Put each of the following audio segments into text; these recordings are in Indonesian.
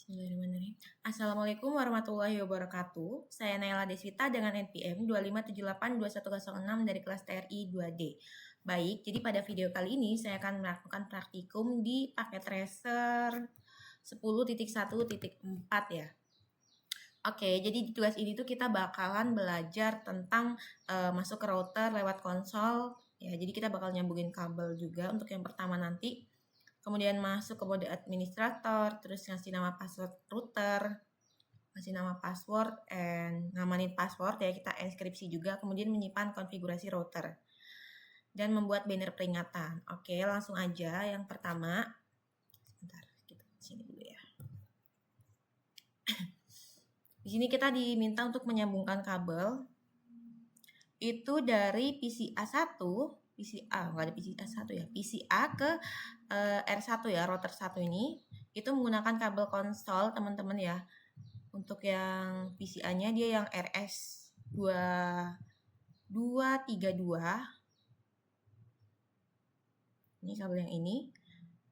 Bismillahirrahmanirrahim. Assalamualaikum warahmatullahi wabarakatuh. Saya Naila Deswita dengan NPM 25782106 dari kelas TRI 2D. Baik, jadi pada video kali ini saya akan melakukan praktikum di paket tracer 10.1.4 ya. Oke, jadi di tugas ini tuh kita bakalan belajar tentang masuk ke router lewat konsol. Ya, jadi kita bakal nyambungin kabel juga untuk yang pertama nanti. Kemudian masuk ke mode administrator, terus ngasih nama password router, ngasih nama password, and ngamanin password ya, kita enkripsi juga, kemudian menyimpan konfigurasi router dan membuat banner peringatan. Oke, langsung aja yang pertama. Sebentar, kita sini dulu ya. Di sini kita diminta untuk menyambungkan kabel itu dari PCA 1, nggak ada PCA 1 ya, PCA ke R1 ya, router 1 ini itu menggunakan kabel konsol teman-teman ya. Untuk yang PCA-nya dia yang RS2232. Ini kabel yang ini.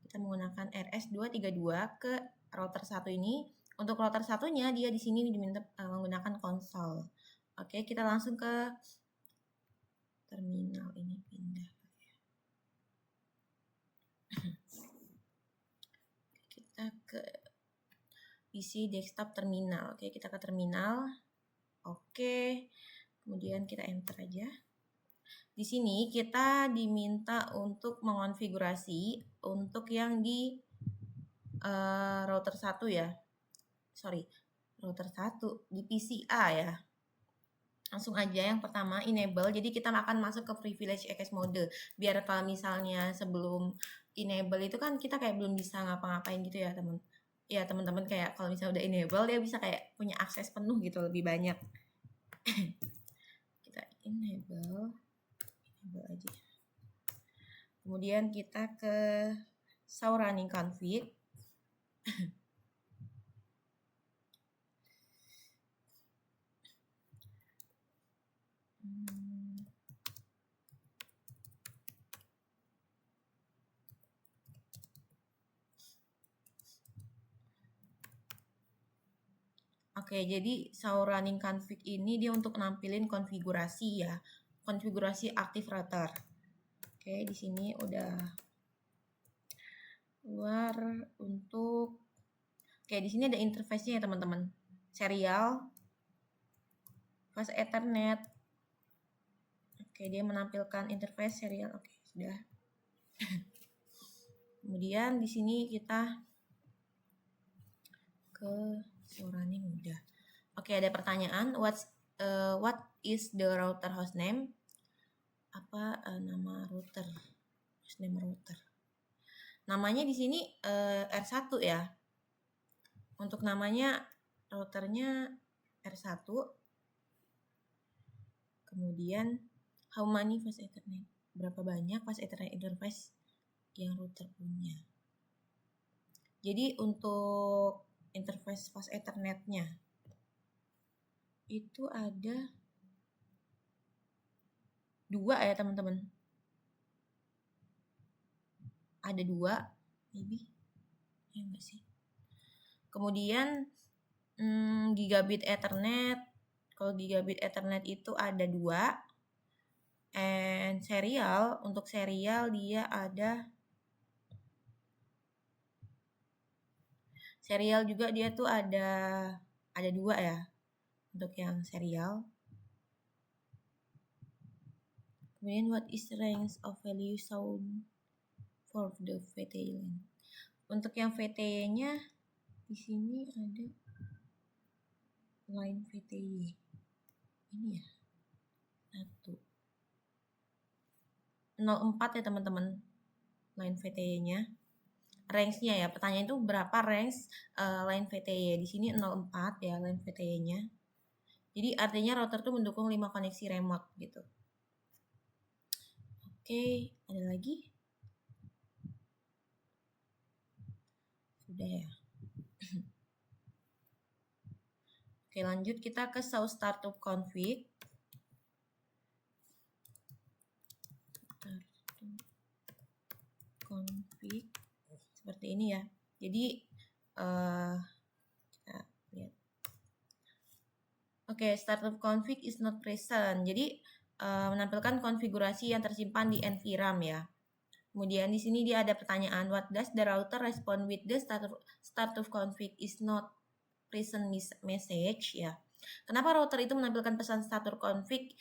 Kita menggunakan RS232 ke router 1 ini. Untuk router satunya dia di sini diminta menggunakan konsol. Oke, kita langsung ke terminal ini, pindah. Kita ke PC desktop terminal. Oke, kita ke terminal. Oke. Kemudian kita enter aja. Di sini kita diminta untuk mengonfigurasi untuk yang di router 1 ya. Router 1 di PCA ya. Langsung aja yang pertama enable. Jadi kita akan masuk ke privilege access mode. Biar kalau misalnya sebelum enable itu kan kita kayak belum bisa ngapa-ngapain gitu ya, teman. Ya, teman-teman kayak kalau misalnya udah enable dia bisa kayak punya akses penuh gitu, lebih banyak. Kita enable aja. Kemudian kita ke show running config. Oke, jadi show running config ini dia untuk nampilin konfigurasi ya, konfigurasi aktif router. Oke, di sini udah keluar untuk. Oke, di sini ada interface-nya ya teman-teman. Serial, fast Ethernet. Oke, dia menampilkan interface serial. Oke, sudah. Kemudian di sini kita ke show running udah. Oke, ada pertanyaan. What is the router hostname? Apa nama router? Hostname router. Namanya di sini R1 ya. Untuk namanya routernya R1. Kemudian how many fast Ethernet? Berapa banyak fast Ethernet interface yang router punya? Jadi untuk interface fast Ethernet-nya itu ada 2 ya teman-teman. Ada 2, maybe. Ya enggak sih. Kemudian gigabit Ethernet. Kalau gigabit Ethernet itu ada 2. And serial, untuk serial dia ada serial juga, dia tuh ada 2 ya untuk yang serial. Kemudian what is the range of value shown for the VTE line? Untuk yang VTE-nya di sini ada line VTE. Ini ya. 04 ya teman-teman. Line VTE-nya. Range-nya ya. Pertanyaan itu berapa range line VTE? Di sini 04 ya line VTE-nya. Jadi artinya router tuh mendukung 5 koneksi remote gitu. Oke, ada lagi? Sudah ya. Oke, lanjut kita ke show startup config. Config seperti ini ya. Jadi Oke, startup config is not present. Jadi menampilkan konfigurasi yang tersimpan di NVRAM ya. Kemudian di sini dia ada pertanyaan, what does the router respond with the startup config is not present message ya. Kenapa router itu menampilkan pesan startup config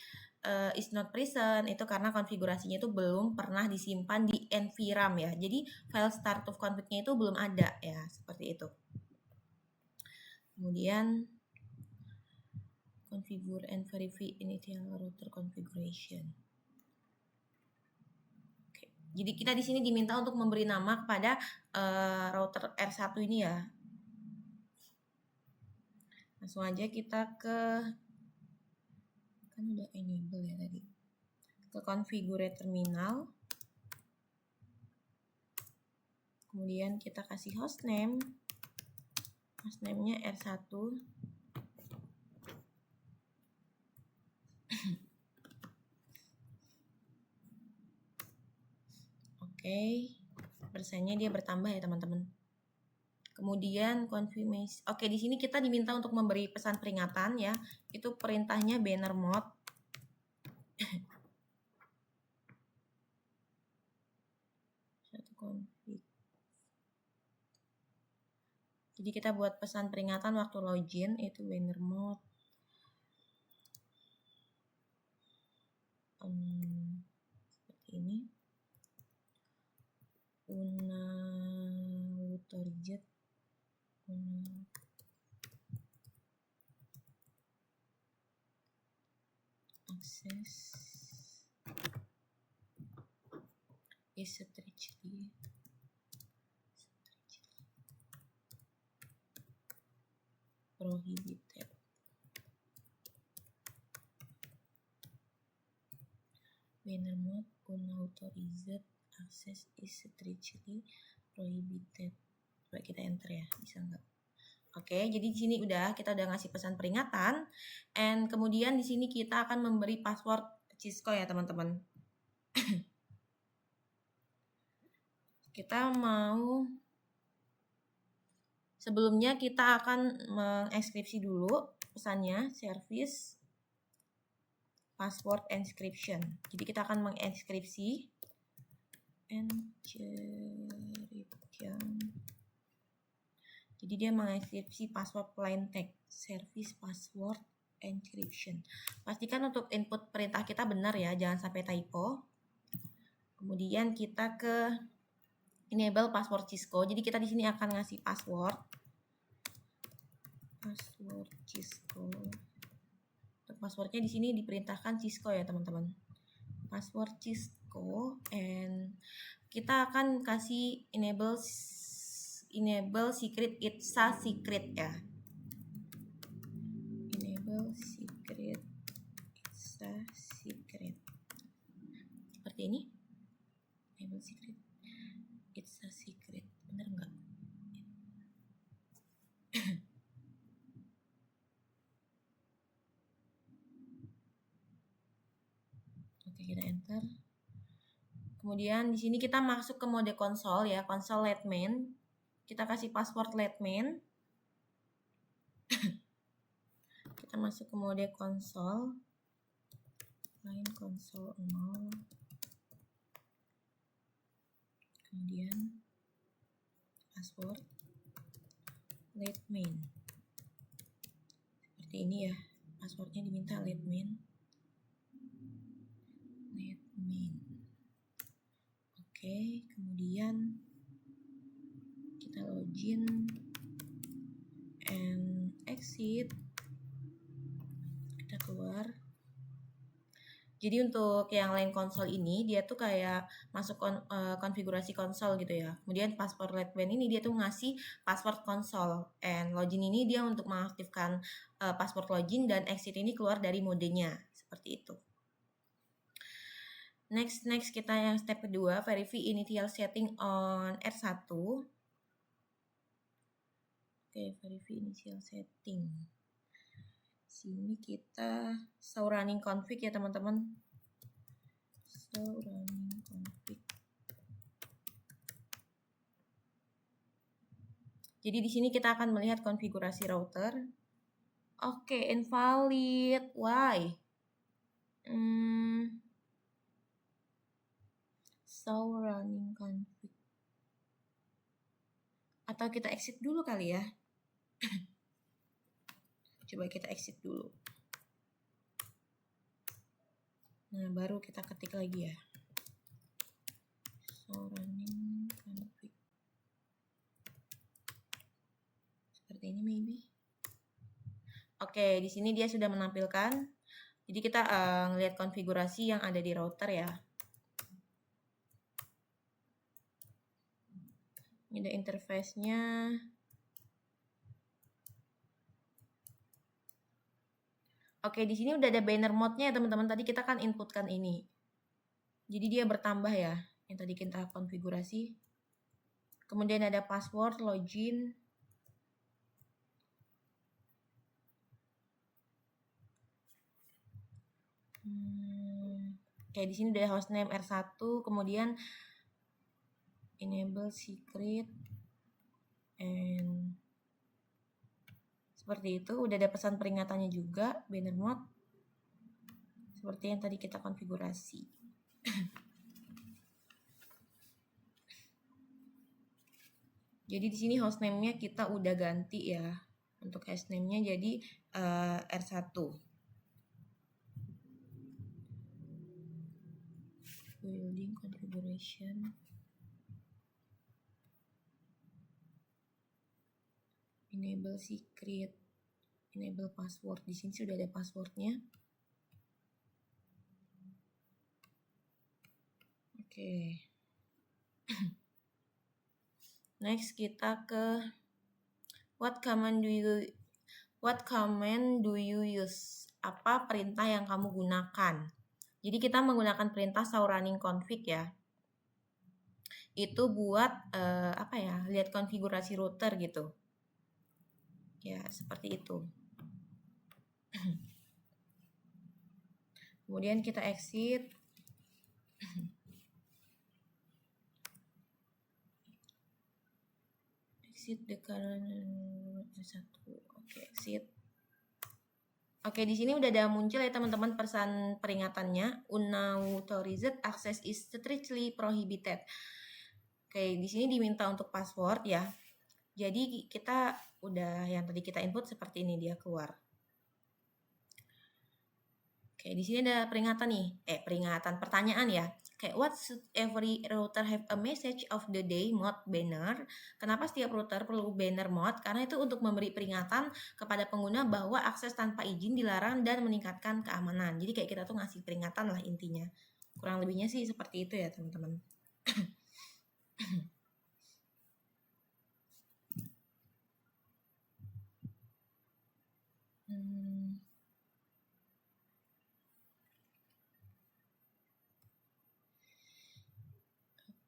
is not present? Itu karena konfigurasinya itu belum pernah disimpan di NVRAM ya. Jadi file startup config-nya itu belum ada ya, seperti itu. Kemudian configure and verify initial router configuration. Oke. Jadi kita di sini diminta untuk memberi nama kepada router R1 ini ya. Langsung aja kita ke, kan udah enable ya tadi, ke configure terminal. Kemudian kita kasih hostname. Hostname-nya R1. Oke, persennya dia bertambah ya teman-teman. Kemudian confirmation. Oke, di sini kita diminta untuk memberi pesan peringatan ya. Itu perintahnya banner mode. Satu config. Jadi kita buat pesan peringatan waktu login, itu banner mode. Seperti ini. Autorized. Access is strictly prohibited. Banner mode unauthorized access is strictly prohibited. Coba kita enter ya, bisa nggak? Oke, jadi di sini kita udah ngasih pesan peringatan, and kemudian di sini kita akan memberi password Cisco ya teman-teman. Kita mau, sebelumnya kita akan mengekskripsi dulu pesannya, service password encryption. Jadi kita akan mengekskripsi encryption. Jadi dia mengekskripsi password plain text, service password encryption. Pastikan untuk input perintah kita benar ya, jangan sampai typo. Kemudian kita ke enable password Cisco. Jadi kita di sini akan ngasih password Cisco. Untuk passwordnya di sini diperintahkan Cisco ya teman-teman. Password Cisco, and kita akan kasih enable secret, it's a secret ya. Enable secret, it's a secret. Seperti ini. Enable secret, it's a secret. Bener nggak? Oke, kita enter. Kemudian di sini kita masuk ke mode konsol ya, konsol let main. Kita kasih password let main. Kita masuk ke mode konsol. Line konsol 0. Kemudian password let main. Seperti ini ya. Passwordnya diminta let main. Let main. Oke, kemudian kita login and exit. Kita keluar. Jadi untuk yang line konsol ini dia tuh kayak masuk konfigurasi konsol gitu ya. Kemudian password let main ini dia tuh ngasih password konsol, and login ini dia untuk mengaktifkan password login, dan exit ini keluar dari modenya. Seperti itu. Next kita yang step kedua, verify initial setting on R1. Oke, verify initial setting. Sini kita show running config ya teman-teman. Show running config. Jadi di sini kita akan melihat konfigurasi router. Oke, invalid. Why? So running config. Atau kita exit dulu kali ya. Coba kita exit dulu. Nah, baru kita ketik lagi ya. So running config. Seperti ini maybe. Oke, di sini dia sudah menampilkan. Jadi kita ngelihat konfigurasi yang ada di router ya. Ini ada interface-nya. Oke, di sini udah ada banner mode-nya ya teman-teman. Tadi kita kan inputkan ini. Jadi dia bertambah ya. Yang tadi kita konfigurasi. Kemudian ada password, login. Oke, di sini udah hostname R1, kemudian enable secret and seperti itu. Udah ada pesan peringatannya juga, banner mode. Seperti yang tadi kita konfigurasi. Jadi di sini hostname-nya kita udah ganti ya. Untuk hostname-nya jadi R1. Building configuration. Enable secret. Enable password. Di sini sudah ada passwordnya. Oke. Next kita ke what command do you use? Apa perintah yang kamu gunakan? Jadi kita menggunakan perintah show running config ya. Itu buat apa ya? Lihat konfigurasi router gitu. Ya, seperti itu. Kemudian kita exit. Exit the current satu. Oke, exit. Oke, di sini udah ada muncul ya teman-teman pesan peringatannya. Unauthorized access is strictly prohibited. Oke, di sini diminta untuk password ya. Jadi kita udah yang tadi kita input seperti ini dia keluar. Oke, di sini ada peringatan nih. Peringatan pertanyaan ya. Kayak what should every router have a message of the day mode banner? Kenapa setiap router perlu banner mode? Karena itu untuk memberi peringatan kepada pengguna bahwa akses tanpa izin dilarang dan meningkatkan keamanan. Jadi kayak kita tuh ngasih peringatan lah intinya. Kurang lebihnya sih seperti itu ya teman-teman.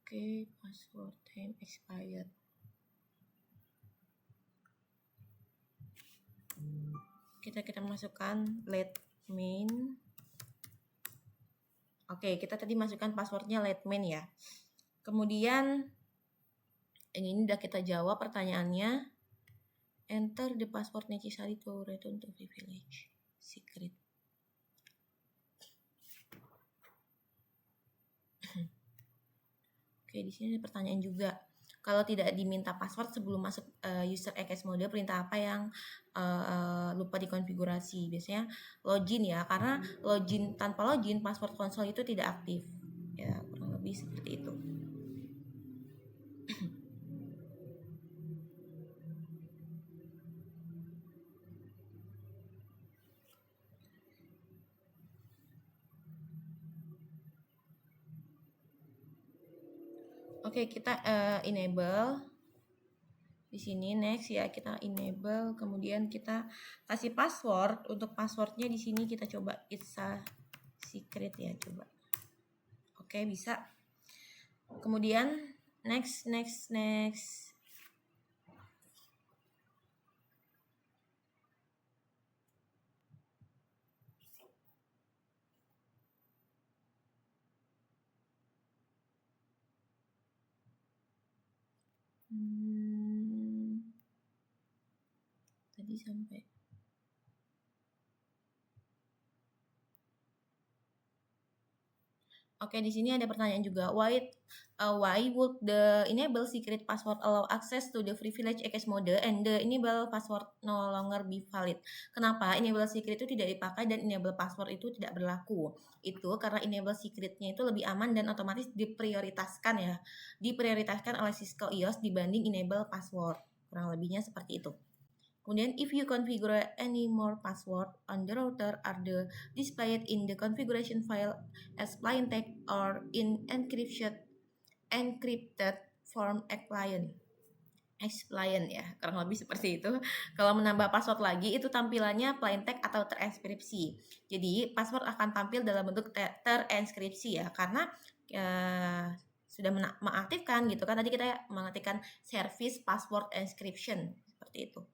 Oke, password time expired. Kita masukkan let main. Oke, kita tadi masukkan passwordnya let main ya. Kemudian ini udah kita jawab pertanyaannya. Enter the password necessary to return to privilege secret. Oke, di sini ada pertanyaan juga. Kalau tidak diminta password sebelum masuk user access mode, perintah apa yang lupa dikonfigurasi? Biasanya login ya, karena login tanpa login password konsol itu tidak aktif. Ya, kurang lebih seperti itu. Oke, kita enable. Di sini next ya, kita enable, kemudian kita kasih password. Untuk passwordnya di sini kita coba it's a secret ya, coba. Oke, bisa. Kemudian next. Tadi sampai Oke, di sini ada pertanyaan juga. Why would the enable secret password allow access to the privilege access mode and the enable password no longer be valid? Kenapa enable secret itu tidak dipakai dan enable password itu tidak berlaku? Itu karena enable secretnya itu lebih aman dan otomatis diprioritaskan ya. Diprioritaskan oleh Cisco EOS dibanding enable password. Kurang lebihnya seperti itu. Kemudian, if you configure any more password on the router are the displayed in the configuration file as plain text or in encrypted form explain ya, kurang lebih seperti itu. Kalau menambah password lagi itu tampilannya plain text atau terenkripsi. Jadi password akan tampil dalam bentuk terenkripsi ya, karena sudah mengaktifkan gitu kan. Tadi kita mengaktifkan service password encryption seperti itu.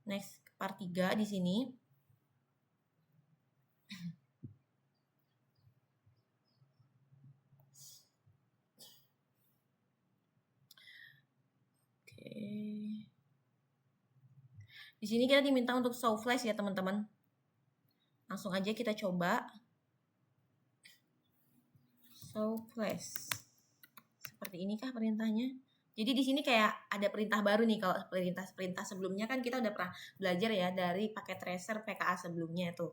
Next, part 3 di sini. Oke. Di sini kita diminta untuk show flash ya, teman-teman. Langsung aja kita coba. Show flash. Seperti ini kah perintahnya? Jadi di sini kayak ada perintah baru nih. Kalau perintah sebelumnya kan kita udah pernah belajar ya dari paket tracer PKA sebelumnya itu.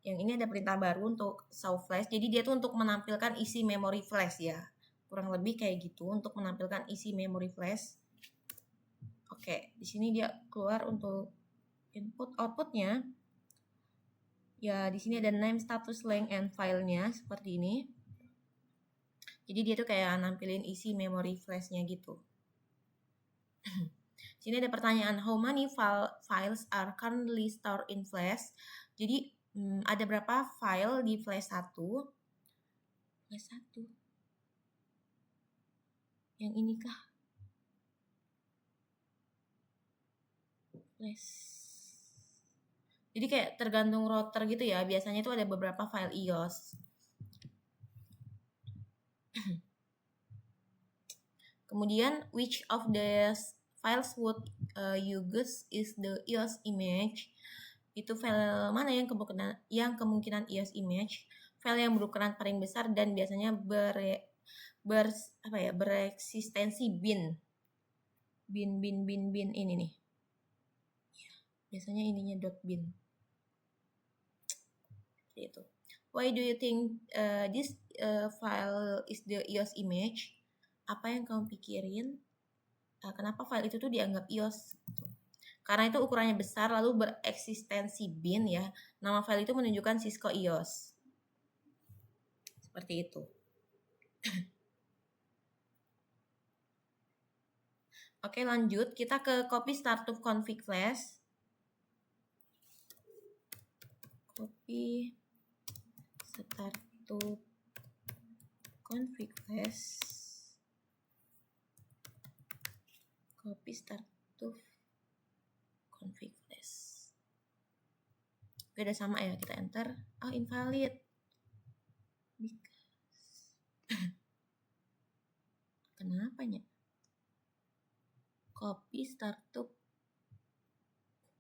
Yang ini ada perintah baru untuk show flash. Jadi dia tuh untuk menampilkan isi memori flash ya. Kurang lebih kayak gitu untuk menampilkan isi memori flash. Oke, di sini dia keluar untuk input outputnya. Ya, di sini ada name, status, length, and file-nya seperti ini. Jadi dia tuh kayak nampilin isi memori flash-nya gitu. Sini ada pertanyaan, how many files are currently stored in flash? Jadi ada berapa file di flash 1? Flash 1. Yang ini kah? Flash. Jadi kayak tergantung router gitu ya. Biasanya itu ada beberapa file EOS. Kemudian, which of the files would you guess is the EOS image? Itu file mana yang kemungkinan EOS image? File yang berukuran paling besar dan biasanya bereksistensi bin ini nih. Biasanya ininya .bin. Itu. Why do you think this file is the EOS image? Apa yang kamu pikirin? Kenapa file itu tuh dianggap EOS? Karena itu ukurannya besar lalu bereksistensi bin ya. Nama file itu menunjukkan Cisco EOS. Seperti itu. Oke, lanjut. Kita ke copy startup config flash. Copy startup config flash. Copy startup config flash. Oke, udah sama ya, kita enter. Oh, invalid. Kenapanya? Copy startup.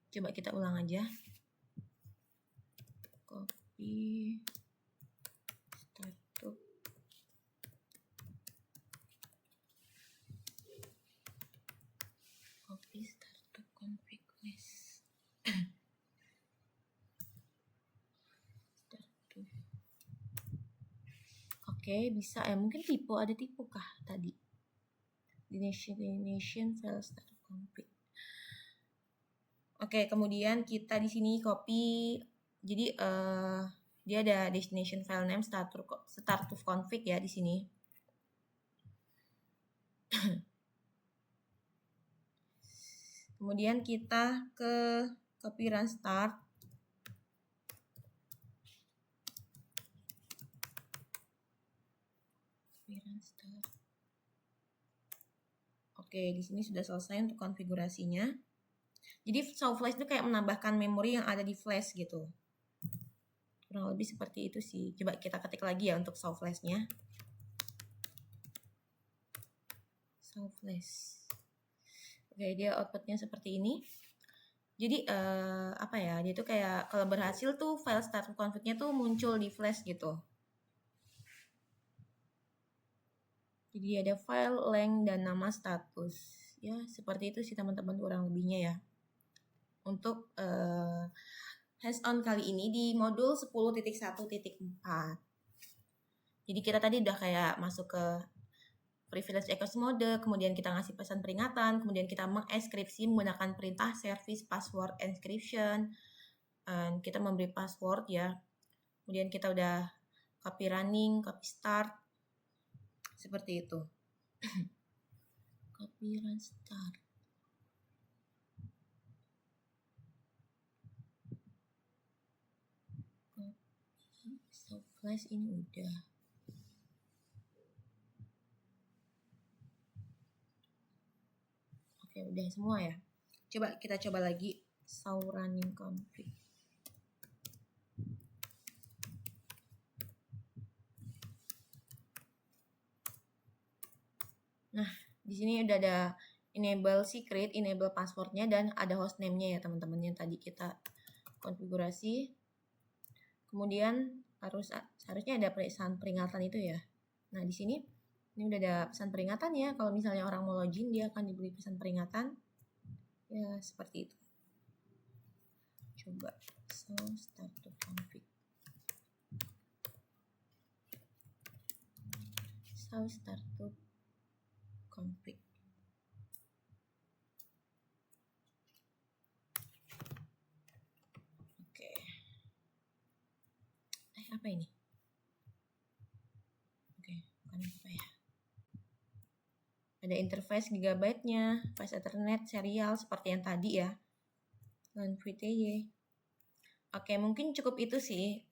Coba kita ulang aja. Copy startup. Copy startup config flash. Oke, bisa ya. Mungkin ada tipe kah tadi? Destination file startup config. Oke, kemudian kita di sini copy. Jadi dia ada destination file name startup config ya di sini. Kemudian kita ke copy run start. Oke, di sini sudah selesai untuk konfigurasinya. Jadi show flash itu kayak menambahkan memori yang ada di flash gitu. Kurang lebih seperti itu sih. Coba kita ketik lagi ya untuk show flashnya. Show flash. Oke, dia outputnya seperti ini. Jadi apa ya? Dia tuh kayak kalau berhasil tuh file startup config-nya tuh muncul di flash gitu. Jadi ada file, length, dan nama status. Ya, seperti itu sih teman-teman kurang lebihnya ya. Untuk hands-on kali ini di modul 10.1.4. Jadi kita tadi udah kayak masuk ke privilege access mode, kemudian kita ngasih pesan peringatan, kemudian kita mengekskripsi menggunakan perintah service password encryption. Kita memberi password ya. Kemudian kita udah copy running, copy start. Seperti itu. Copy run start. Copy stop flash ini udah. Oke, udah semua ya. Coba kita coba lagi show running config. Nah, di sini udah ada enable secret, enable passwordnya, dan ada hostname-nya ya teman-teman yang tadi kita konfigurasi. Kemudian harusnya ada pesan peringatan itu ya. Nah, di sini ini udah ada pesan peringatan ya. Kalau misalnya orang mau login, dia akan diberi pesan peringatan. Ya, seperti itu. Coba start to config. Start to config. Oke. Apa ini? Oke, bukan apa ya. Ada interface gigabyte-nya, fast Ethernet serial seperti yang tadi ya. Dan VTY. Oke, mungkin cukup itu sih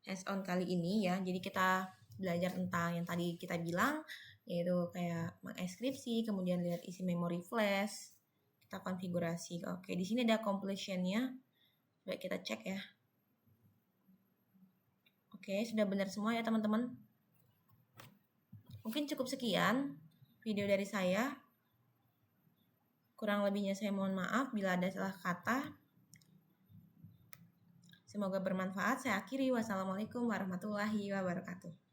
hands-on kali ini ya. Jadi kita belajar tentang yang tadi kita bilang, yaitu kayak mengekskripsi, kemudian lihat isi memori flash, kita konfigurasi. Oke, di sini ada completion-nya. Coba kita cek ya. Oke, sudah benar semua ya teman-teman. Mungkin cukup sekian video dari saya. Kurang lebihnya saya mohon maaf bila ada salah kata. Semoga bermanfaat. Saya akhiri. Wassalamualaikum warahmatullahi wabarakatuh.